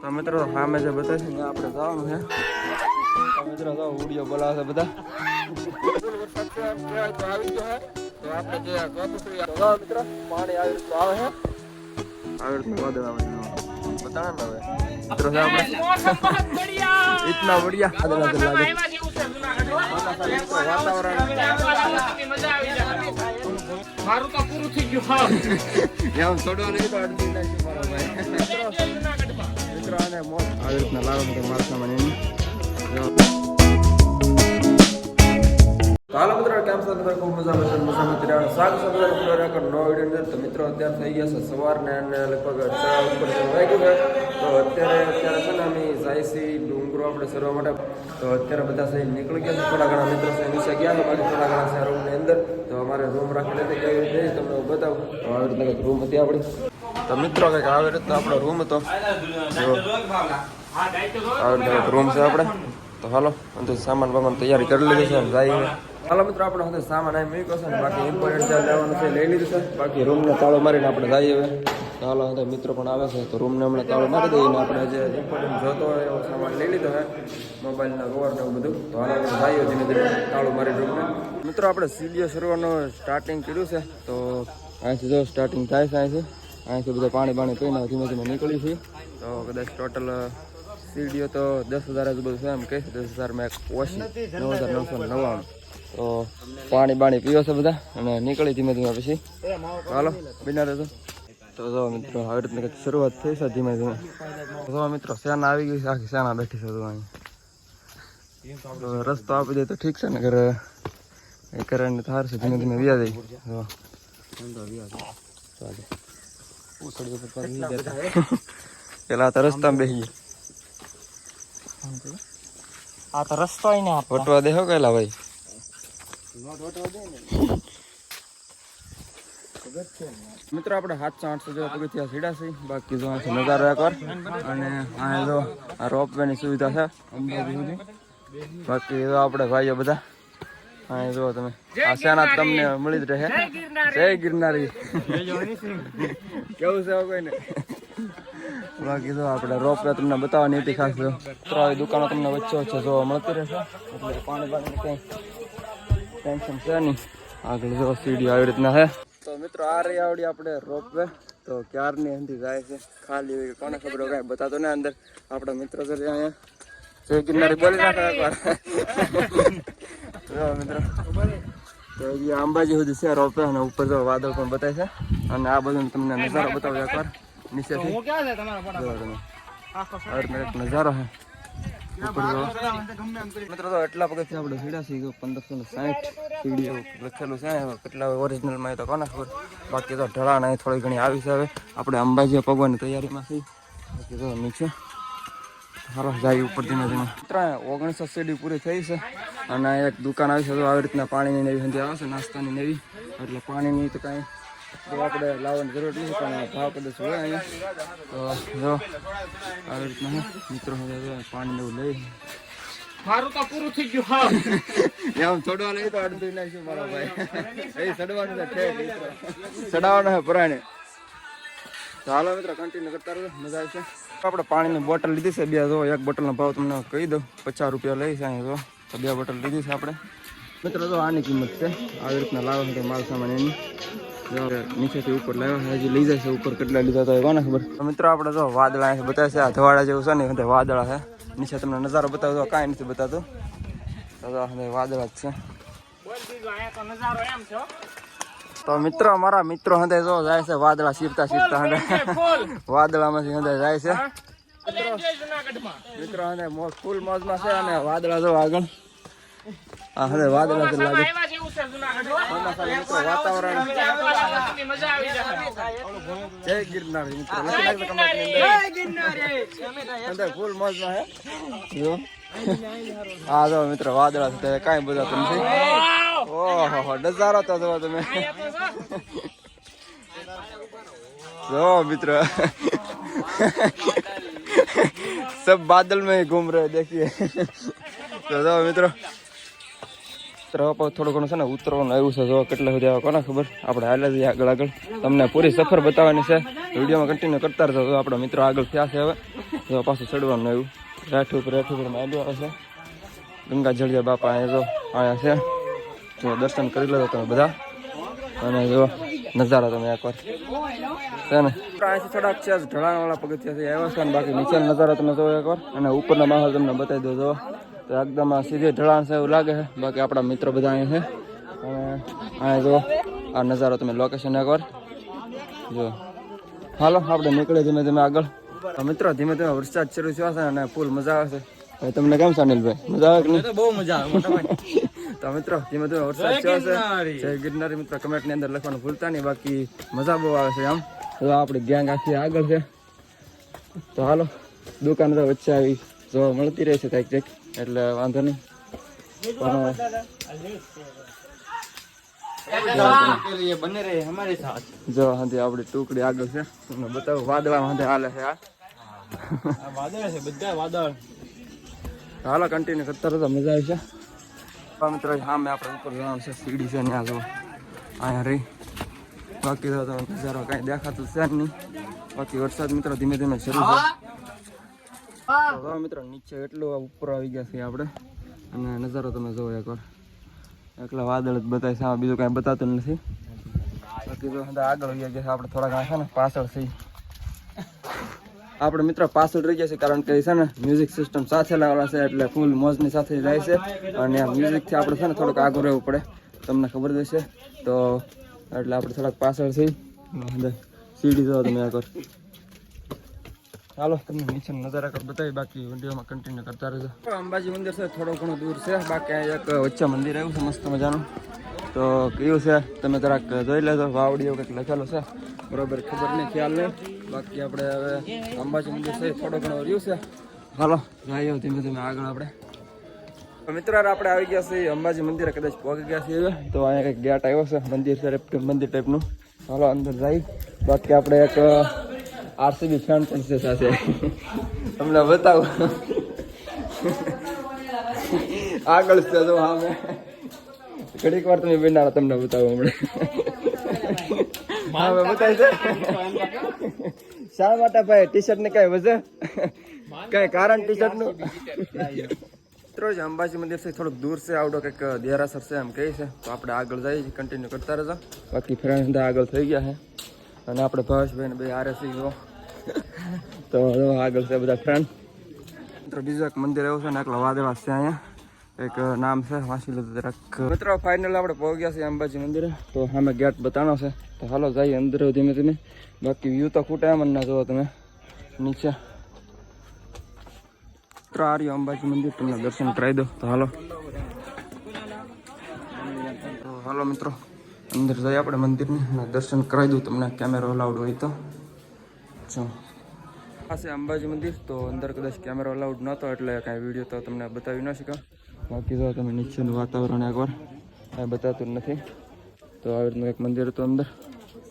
તો મિત્રો સામે જે બધા છે ને આપણે જવાનું છે. તો મિત્રો તો ઉડિયો બોલાવે બધા તો આવી ગયો હે. તો આપણે જે મિત્રો પાણી આવી રીતનું આવે છે. આવી રીતનું વાદળ આવે બતાવે ને હવે મિત્રો આપણે ઇતના બઢિયા વાદળ લાગે વાતાવરણ મારું તો પૂરું થઈ ગયું. એમ છોડવા નહીં તો અડધી નાખી મારો ભાઈ મિત્રો આને મોત આવી રીતના લાવો તો મારા સામાન એની હાલો મિત્રો કેમ છો તમે ખૂબ મજામાં સ્વાગત છે નવો વિડીયો તો મિત્રો અત્યારે થઈ ગયા છે સવારને અને લગભગ 6 ઉપર વાગ્યું છે. તો અત્યારે છે ને અમે જાય છે ડુંગરો આપણે સરવા માટે. તો અત્યારે બધા છે નીકળી ગયા છે. થોડા ઘણા મિત્રો છે નીચે ગયા છે, બાકી થોડા ઘણા છે રૂમની અંદર. તો અમારે રૂમ રાખી હતી કેવી રીતે તમને હું બતાવું. તો આવી રીતના કંઈક રૂમ હતી આપણી. તો મિત્રો કંઈક આવી રીતના આપણો રૂમ હતો. આવી રીતના રૂમ છે આપણે. તો હાલો સામાન બામાન તૈયારી કરી લીધી છે જાય. હાલો મિત્રો આપણે હવે સામાન અહીં મૂક્યો છે ને બાકી ઇમ્પોર્ટન્ટ જ્યાં લેવાનું છે લઈ લીધું છે. બાકી રૂમને તાળો મારીને આપણે જઈએ હવે. તો હાલો હવે મિત્રો પણ આવે છે તો રૂમને હમણાં તાળો મારી દઈએ ને આપણે જે ઇમ્પોર્ટન્ટ જોતો હોય એવો સામાન લઈ લીધો છે, મોબાઈલના કવર ને એવું બધું. તો હાલો આપણે જઈએ ધીમે ધીમે તાળો મારી રૂમને. મિત્રો આપણે સીડીઓ સરવાનું સ્ટાર્ટિંગ કર્યું છે. તો અહીંથી જો સ્ટાર્ટિંગ થાય છે અહીંથી બધા પાણી પીને ધીમે ધીમે નીકળી છે. તો કદાચ ટોટલ સીડીઓ તો 10,000 આજુબાજુ છે એમ કહે છે. 10,000 માં એક ઓછી 9,999. તો પાણી પીવો છે બધા અને નીકળી ધીમે ધીમે પછી. હાલો બિના રહેતો. તો જો મિત્રો આવી રીતની કંઈક શરૂઆત થઈ છે ધીમે ધીમે. જો મિત્રો સેના આવી ગઈ છે, આખી સેના બેઠી છે અહીં. તો રસ્તો આપી દે તો ઠીક છે ને ઘરે એ કરીને થાર છે ધીમે ધીમે વ્યા જાય. પેલા તો રસ્તામાં બેસી આ તો રસ્તો ને વટવા દેખો કેલા ભાઈ. મિત્રો આપણે 700-800 જેવા પગથિયા સીડા છે. બાકી જો અહીંથી નજારો એકવાર અને અહીંયા જો આ રોપવે ની સુવિધા છે અંબાજી સુધી. બાકી જો આપણે ભાઈઓ બધા અહીંયા જો તમે આ સેના તમને મળી જ રહે. જય ગિરનારી કેવું છે કોઈને. બાકી જો આપણે રોપવે તમને બતાવવાની હતી ખાસ. ત્રણ દુકાનો તમને વચ્ચે જોવા મળતી રહેશે એટલે પાણી કંઈ ટેન્શન છે નહીં. આગળ જો સીડી આવી રીતના છે. તો મિત્રો આ રહી આવડી આપણે રોપવે. તો ક્યારની અંધી જાય છે ખાલી હોય કોને ખબર હોય કાંઈ બતાતો ને અંદર. આપણા મિત્રો તો અહીંયા જય ગિરનારી બોલી નાખે એકવાર. જો મિત્રો તો અંબાજી સુધી છે રોપવે અને ઉપર જો વાદળ પણ બતાવે છે અને આ બધું તમને નજારો બતાવો એકવાર નીચેથી. નજારો છે મિત્રો. તો એટલા પગથિયા આપણે સીડા છે 1560 સીડીઓ લખેલું છે. કેટલા ઓરિજિનલમાં તો કોને ખબર. બાકી તો ઢળાણ અહીં થોડી ઘણી આવી છે. હવે આપણે અંબાજી પગવાની તૈયારીમાં છીએ. બાકી તો નીચે સારો જાય ઉપર ધીમે ધીમે. 19 સીડી પૂરી થઈ છે અને એક દુકાન આવી છે. તો આવી રીતના પાણીની નવી હંધી આવે છે, નાસ્તાની નવી. એટલે પાણીની તો કાંઈ આપણે લાવવાની જરૂર નથી પણ ભાવ કદાચ હોય અહીંયા. તો જો આવી રીતના મિત્રો પાણી એવું લઈ મારું તો પૂરું થઈ ગયું. એમ છોડવા નહીં તો અડધી નાખશું મારો ભાઈ. એ ચડવાનું છે ચડાવવાનું છે પુરાણે. તો હાલો મિત્રો કન્ટિન્યુ કરતા રહો, મજા આવશે. આપણે પાણીની બોટલ લીધી છે 2. જો એક બોટલનો ભાવ તમને કહી દઉં 50 રૂપિયા લઈ છે અહીંયા. તો 2 બોટલ લીધી છે આપણે. મિત્રો તો આની કિંમત છે. આવી રીતના લાવો છે માલ સામાન એની. નીચેથી ઉપર લાવ્યા હજી લઈ જાય છે. ઉપર કેટલા લીધા તો કોને ખબર. મિત્રો આપણે જો વાદળા છે બતાવે છે. આ ધવાડા જેવું છે ને વાદળા છે. નીચે તમને નજારો બતાવો તો કાંઈ નથી બતાતો. વાદળા જ છે. તો મિત્રો અમારા મિત્રો હંધે જો જાય છે વાદળા સીરતા વાદળામાંથી હંધે જાય છે મિત્રો. હંધે ફૂલ મોજમાં છે અને વાદળા જો આગળ હવે વાદળા લાગે વાતાવરણ. જય ગિરનારી મિત્રો ફૂલ મોજમાં હે. હા જો મિત્રો વાદળા છે કાંઈ બધા નથી. ઓહો નજારો તો જો તમે જો मित्र सब बादल में ही घूम रहे देखिए। तो मित्रों થોડું ઘણું છે ને ઉતરવાનું આવ્યું છે. જો કેટલા સુધી આવે કોને ખબર. આપણે હાલે જઈએ આગળ આગળ, તમને પૂરી સફર બતાવવાની છે. વિડીયોમાં કન્ટિન્યુ કરતા રહેજો. જો આપણા મિત્રો આગળ થયા છે. હવે જો પાછું ચડવાનું આવ્યું રાઠ ઉપર આવ્યું આવે છે. ગંગા જળિયા બાપા અહીંયા છે. જો દર્શન કરી લેજો તમે બધા, અને જો નજારા તમે એકવાર છે ને. અહીંથી થોડાક છે ઢળાણવાળા પગથિયાથી આવ્યા છે, અને બાકી નીચેનો નજારો તમે જોવો એકવાર, અને ઉપરનો માહોલ તમને બતાવી દો. જો તો એકદમ સીધી ઢળાણ છે એવું લાગે છે. બાકી આપણા મિત્રો બધા અહીંયા છે, અને અહીંયા જો આ નજારો તમે લોકેશન એકવાર જો. હાલો આપણે નીકળીએ ધીમે ધીમે આગળ. તો મિત્રો ધીમે ધીમે વરસાદ શરૂ થયો છે, અને ફૂલ મજા આવે છે. ભાઈ તમને કેમ છે અનિલભાઈ, મજા આવે કે નહીં? બહુ મજા આવે. તો મિત્રો ધીમે ધીમે વરસાદ થયો છે. જય ગિરનારી મિત્રો કમેન્ટની અંદર લખવાનું ભૂલતા નહીં. બાકી મજા બહુ આવે છે આમ. તો આપણી ગેંગ આખી આગળ છે. તો હાલો દુકાન તો વચ્ચે આવી જોવા મળતી રહે છે કંઈક એટલે વાંધો નહીં. બને રહે હમારે સાથ. જો હાથી આપણી ટુકડી આગળ છે, તમને બતાવું. વાદળામાં હાથે હાલે છે આ વાદળ છે, બધા વાદળ. હાલો કન્ટિન્યુ કરતા રહેતા, મજા આવી છે. મિત્રો સામે આપણે ઉપર જવાનું છે, સીડી છે ત્યાં જો અહીંયા રહી. બાકી તો નજારો કાંઈ દેખાતું છે નહીં. બાકી વરસાદ મિત્રો ધીમે ધીમે શરૂ છે. તો મિત્રો નીચે એટલું ઉપર આવી ગયા છીએ આપણે, અને નજારો તમે જોવો એકવાર. એકલા વાદળ જ બતાવે છે, બીજું કાંઈ બતાતું નથી. બાકી તો આગળ આવી ગયા છે આપણે, થોડા ઘણા છે ને પાછળ થઈ. આપણે મિત્રો પાછળ રહી ગયા છે કારણ કે છે ને મ્યુઝિક સિસ્ટમ સાથે લાવેલા છે, એટલે ફૂલ મોજની સાથે જાય છે. અને આ મ્યુઝિકથી આપણે છે ને થોડુંક આગળ રહેવું પડે, તમને ખબર જ હશે. તો એટલે આપણે થોડાક પાછળ થઈ સીડી જો તમે આગળ. ચાલો તમને નીચે નજારા કર બતાવી, બાકી વિડીયોમાં કન્ટિન્યુ કરતા રહેજો. અંબાજી મંદિર છે, થોડું ઘણું દૂર છે. બાકી અહીં એક વચ્ચે મંદિર આવ્યું છે મસ્ત મજાનું. તો કયું છે તમે જરાક જોઈ લેજો. વાવડીઓ કંઈક લખેલો છે, બરોબર ખબર નહીં, ખ્યાલ નહીં. બાકી આપણે હવે અંબાજી મંદિર છે, થોડો ઘણો રહ્યું છે. હાલો જઈએ ધીમે ધીમે આગળ આપણે. મિત્રો આપણે આવી ગયા છીએ અંબાજી મંદિરે, કદાચ પહોંચી ગયા છીએ. તો અહીંયા કંઈક ગેટ આવ્યો છે, મંદિર છે મંદિર ટાઈપનું. હાલો અંદર જાય. બાકી આપણે એક આરસીબી ફેન પણ છે સાથે, તમને બતાવું. આગળ છે જો હા, મેં ઘડીક વાર તમે બેનારા તમને બતાવું હમણાં. હા મેં બતાવી છે. શા માટે ભાઈ ટી શર્ટ ને કઈ વજહ, કઈ કારણ ટી શર્ટ નું? મિત્રો અંબાજી મંદિર છે થોડુંક દૂર છે, આવડો કંઈક દેરાસર છે એમ કહે છે. તો આપણે આગળ જઈએ, કન્ટિન્યુ કરતા રહેજો. બાકી ફ્રેન્ડ આગળ થઈ ગયા છે, અને આપણે ભાવેશભાઈ ને બે આરે છીએ. તો આગળ છે બધા ફ્રેન્ડ. મિત્રો બીજું એક મંદિર એવું છે ને, એકલા વાદળા છે અહીંયા, એક નામ છે વાંચી લીધું જરાક. મિત્રો ફાઇનલ આપણે પહોંચી ગયા છીએ અંબાજી મંદિરે. તો સામે ગેટ બતાવવાનો છે, તો હાલો જઈએ અંદર ધીમે ધીમે. બાકી વ્યૂ તો ખૂટે એમ ના જોવો તમે નીચે. મિત્રો આ રહ્યું અંબાજી મંદિર, તમને દર્શન કરાવી દો. તો હાલો મિત્રો અંદર જઈએ આપણે મંદિરની, દર્શન કરાવી દઉં તમને, કેમેરો અલાઉડ હોય તો. જો આ છે અંબાજી મંદિર. તો અંદર કદાચ કેમેરો અલાઉડ નહોતો એટલે કાંઈ વિડીયો તો તમને બતાવી ન શક્યો. બાકી જો તમે નીચેનું વાતાવરણ એકવાર કાંઈ બતાતું નથી. તો આવી રીતનું એક મંદિર હતું અંદર.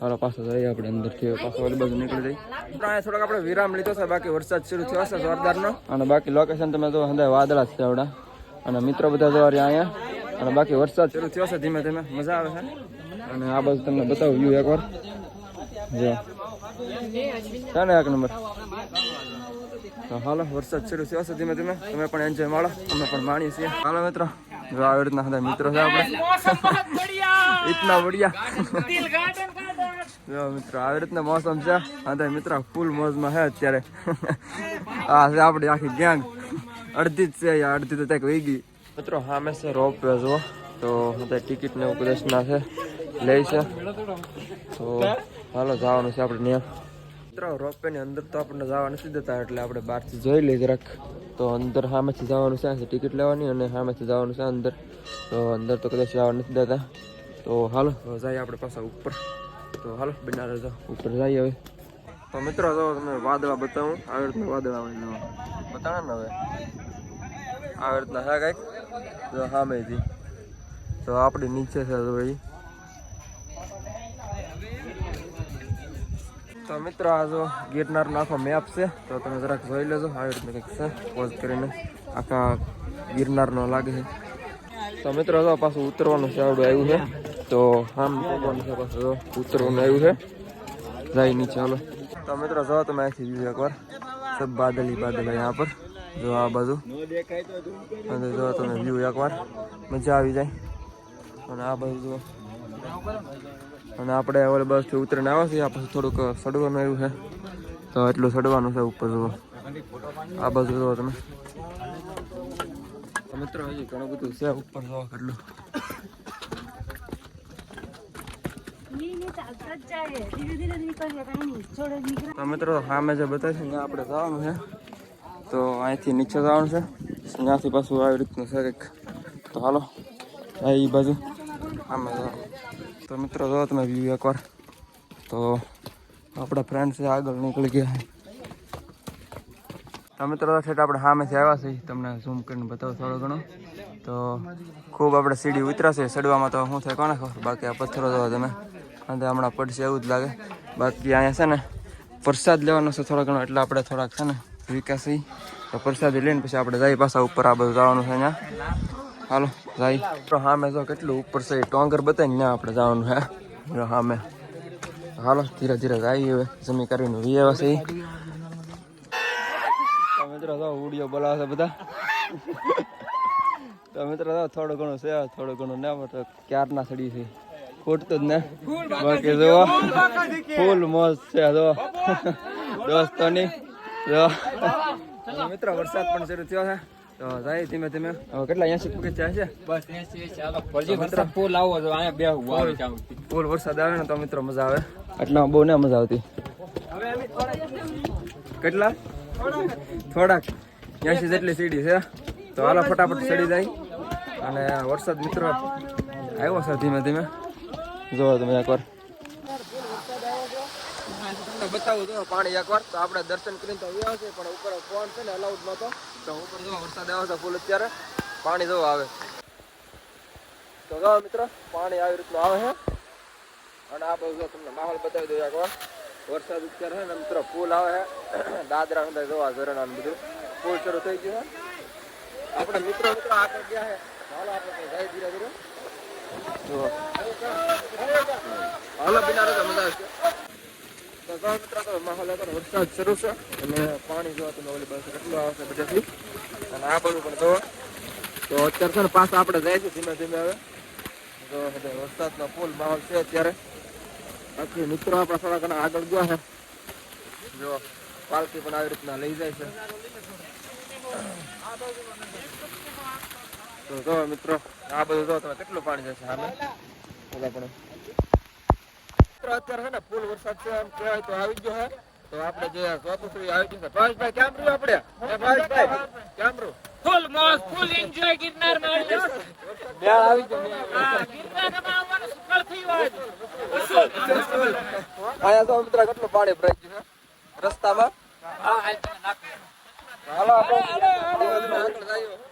હાલો પાછો જઈએ આપણે અંદરથી, પાછો ઓલી બાજુ નીકળી જઈએ. અહીંયા થોડોક આપણે વિરામ લીધો છે, બાકી વરસાદ શરૂ થયો છે જોરદારનો. અને બાકી લોકેશન તમે જો અંદર વાદળા જ છે આવડા, અને મિત્રો બધા જો અહીંયા. અને બાકી વરસાદ શરૂ થયો છે ધીમે ધીમે, મજા આવે છે. અને આ બાજુ તમને બતાવું વ્યૂ એકવાર જો છે ને એક નંબર. તો હાલો વરસાદ શરૂ થયો છે ધીમે ધીમે, તમે પણ એન્જોય માણો, અમે પણ માણીએ છીએ. હાલો મિત્રો જો આવી રીતના બધા મિત્રો છે આપણે, ઇતના બઢિયા. જો મિત્રો આવી રીતના મોસમ છે, હા મિત્રો ફૂલ મોજમાં છે અત્યારે. આ છે આપણી આખી ગેંગ, અડધી જ છે, અડધી તો ત્યાં વહી ગઈ. મિત્રો હા મેં છે રોપ વે જુઓ. તો અત્યારે ટિકિટ ને એવું કદાચના છે, લે છે. તો હાલો જવાનું છે આપણે ત્યાં. મિત્રો રોપવે ની અંદર તો આપણને જવા નથી દેતા, એટલે આપણે બહારથી જોઈ લઈએ જરાક. તો અંદર સામેથી જવાનું છે, ટિકિટ લેવાની, અને સામેથી જવાનું છે અંદર. તો અંદર તો કદાચ જવા નથી દેતા. તો હાલો જઈએ આપણે પાછા ઉપર. તો હાલો બિના રહેજો, ઉપર જઈએ હવે. તો મિત્રો જો તમે વાદળા બતાવું, આવી રીતના વાદળા હોય બતાવે ને હવે આવી રીતના છે કંઈક. તો સામેથી તો આપણી નીચે છે તો ભાઈ. તો મિત્રો આ જો ગિરનારનો આખો મેપ છે, તો તમે જરાક જોઈ લેજો. આવી રીતના કંઈક છે, પોઝ કરીને આખા ગિરનારનો લાગે છે. તો મિત્રો તો પાછું ઉતરવાનું છે આવડું આવ્યું છે તો આમ પગવાનું છે પાછું ઉતરવાનું આવ્યું છે જાય નીચે હાલો તો મિત્રો જો તમે અહીંથી વ્યૂ એકવાર સબ બાદલ ही बादल है यहाँ पर જો આ બાજુ અને જો તમે વ્યૂ એકવાર મજા આવી જાય અને આ બાજુ જો અને આપણે ઓલે બસથી ઉતરીને આવ્યા છીએ આ પછી થોડુંક સડવાનું આવ્યું છે તો એટલું સડવાનું છે ઉપર જુઓ આ બાજુ જુઓ તમે મિત્રો હજી ઘણું બધું છે ઉપર જુઓ કેટલું તો મિત્રો સામે જે બતાવે છે ત્યાં આપણે જવાનું છે તો અહીંથી નીચે જવાનું છે ત્યાંથી પાછું આવી રીતનું છે કંઈક તો હાલો એ બાજુ સામે જવાનું તો મિત્રો જો તમે વ્યૂ એકવાર તો આપણા ફ્રેન્ડ છે આગળ નીકળી ગયા છે તો મિત્રો છેટ આપણે સામેથી આવ્યા છીએ તમને ઝૂમ કરીને બતાવો થોડો ઘણો તો ખૂબ આપણે સીડી ઉતરાશે ચડવામાં તો શું થાય કોને ખબર બાકી આ પથ્થરો જોવા તમે અને હમણાં પડશે એવું જ લાગે બાકી અહીંયા છે ને પ્રસાદ લેવાનો છે થોડો ઘણો એટલે આપણે થોડાક છે ને વિકાસી તો પ્રસાદી લઈને પછી આપણે જઈએ પાછા ઉપર આ બધું જવાનું છે અહીંયા હાલો જાય તો સામે જો કેટલું ઉપર છે ટોંગર બતાવીને ત્યાં આપણે જવાનું હે સામે હાલો ધીરે ધીરે જઈએ હવે જમી કરીને વી છે તો મિત્રો તો ઉડિયો બોલાવે છે બધા તો મિત્રો થોડું ઘણું છે થોડું ઘણું ના તો ક્યારના સડી છે ખોટતું જ ને બાકી જો ફૂલ મોજ છે જો દોસ્તોની જો મિત્રો વરસાદ પણ શરૂ થયો છે તો જાય ધીમે ધીમે હવે કેટલા 80 ફૂટ છે બસ 80 ચાલો ફરજી વરસાદ ફૂલ આવો તો અહીંયા બેહું ફૂલ વરસાદ આવે ને તો મિત્રો મજા આવે એટલા બહુ ના મજા આવતી કેટલા થોડાક 80 જેટલી સીડી છે તો હાલો ફટાફટ ચડી જાય અને વરસાદ મિત્રો આવ્યો છે ધીમે ધીમે જોવો તમે એકવાર બતાવું તો પાણી એકવાર તો આપણે દર્શન કરીને તો આવ્યા છે પણ ઉપર ફોન છે ને અલાઉડ નહોતો તો ઉપર જો વરસાદ આવ્યો છે ફૂલ અત્યારે પાણી જોવા આવે તો જો મિત્રો પાણી આવી રીતનું આવે છે અને આ બધું જો તમને માહોલ બતાવી દઉં એકવાર વરસાદ અત્યારે છે ને મિત્રો ફૂલ આવે છે દાદરા અંદર જોવા ઝરણા બધું ફૂલ શરૂ થઈ ગયું છે આપણે મિત્રો આગળ ગયા છે હાલો આપણે જાય ધીરે ધીરે જો હાલો બિના તો મજા આવશે તો મિત્રો તો માહોલ હતો વરસાદ શરૂ છે અને પાણી જોવા તમે ઓલી પાસે કેટલું આવશે બધાથી અને આ બધું પણ જોવો તો અત્યારે છે ને પાછા આપણે જાય છે ધીમે ધીમે હવે જો વરસાદનો ફૂલ માહોલ છે અત્યારે બાકી મિત્રો આપણા થોડા ઘણા આગળ ગયા છે જો પાલકી પણ આવી રીતના લઈ જાય છે તો જો મિત્રો આ બધું જો તમે કેટલું પાણી જશે સામે ઓલા પણ અત્યારે છે ને ફૂલ વરસાદ છે એમ કહેવાય તો આવી ગયો છે તો આપણે જે ચોથું આવી ગયું છે ભાવેશભાઈ કેમ રહ્યું આપણે ભાવેશભાઈ કેમ રહ્યું ફૂલ મોજ ફૂલ એન્જોય ગિરનાર માં બે આવી ગયો ગિરનાર માં આવવાનું સફળ થયું આયા તો મિત્રો કેટલું પાણી ભરાઈ ગયું છે રસ્તામાં હાલો આપણે ધીમે ધીમે આગળ જઈએ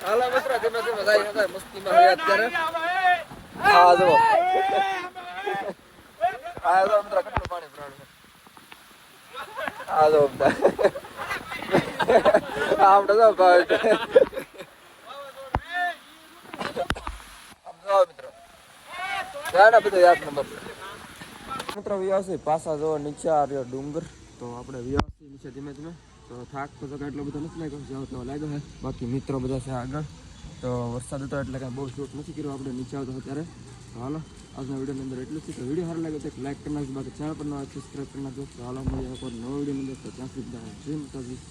હાલો મિત્રો ધીમે ધીમે જાય મસ્તીમાં હોય અત્યારે હા જો આ જો મિત્રો કેટલું પાણી ભરાણું આ જો આપણે જો ભાઈ મિત્રો જાણા બધું યાદ નંબર મિત્રો વ્યવસ્થિત પાછા જો નીચે આવ્યો ડુંગર તો આપણે વ્યવસ્થિત નીચે ધીમે ધીમે તો થાક તો એટલો બધો નથી લાગ્યો જાવ તો લાગ્યો છે બાકી મિત્રો બધા છે આગળ તો વરસાદ હતો એટલે કાંઈ બહુ શૂટ નથી કર્યો આપણે નીચે આવતો અત્યારે તો હાલો આજના વિડીયોની અંદર એટલું છે તો વિડીયો સારો લાગે તો લાઈક કરી નાખજો બાકી ચેનલ પર નવા સબસ્ક્રાઈબ કરી નાખજો તો હાલો મળીએ કોઈ નવો વિડીયોની અંદર તો ત્યાં સુધી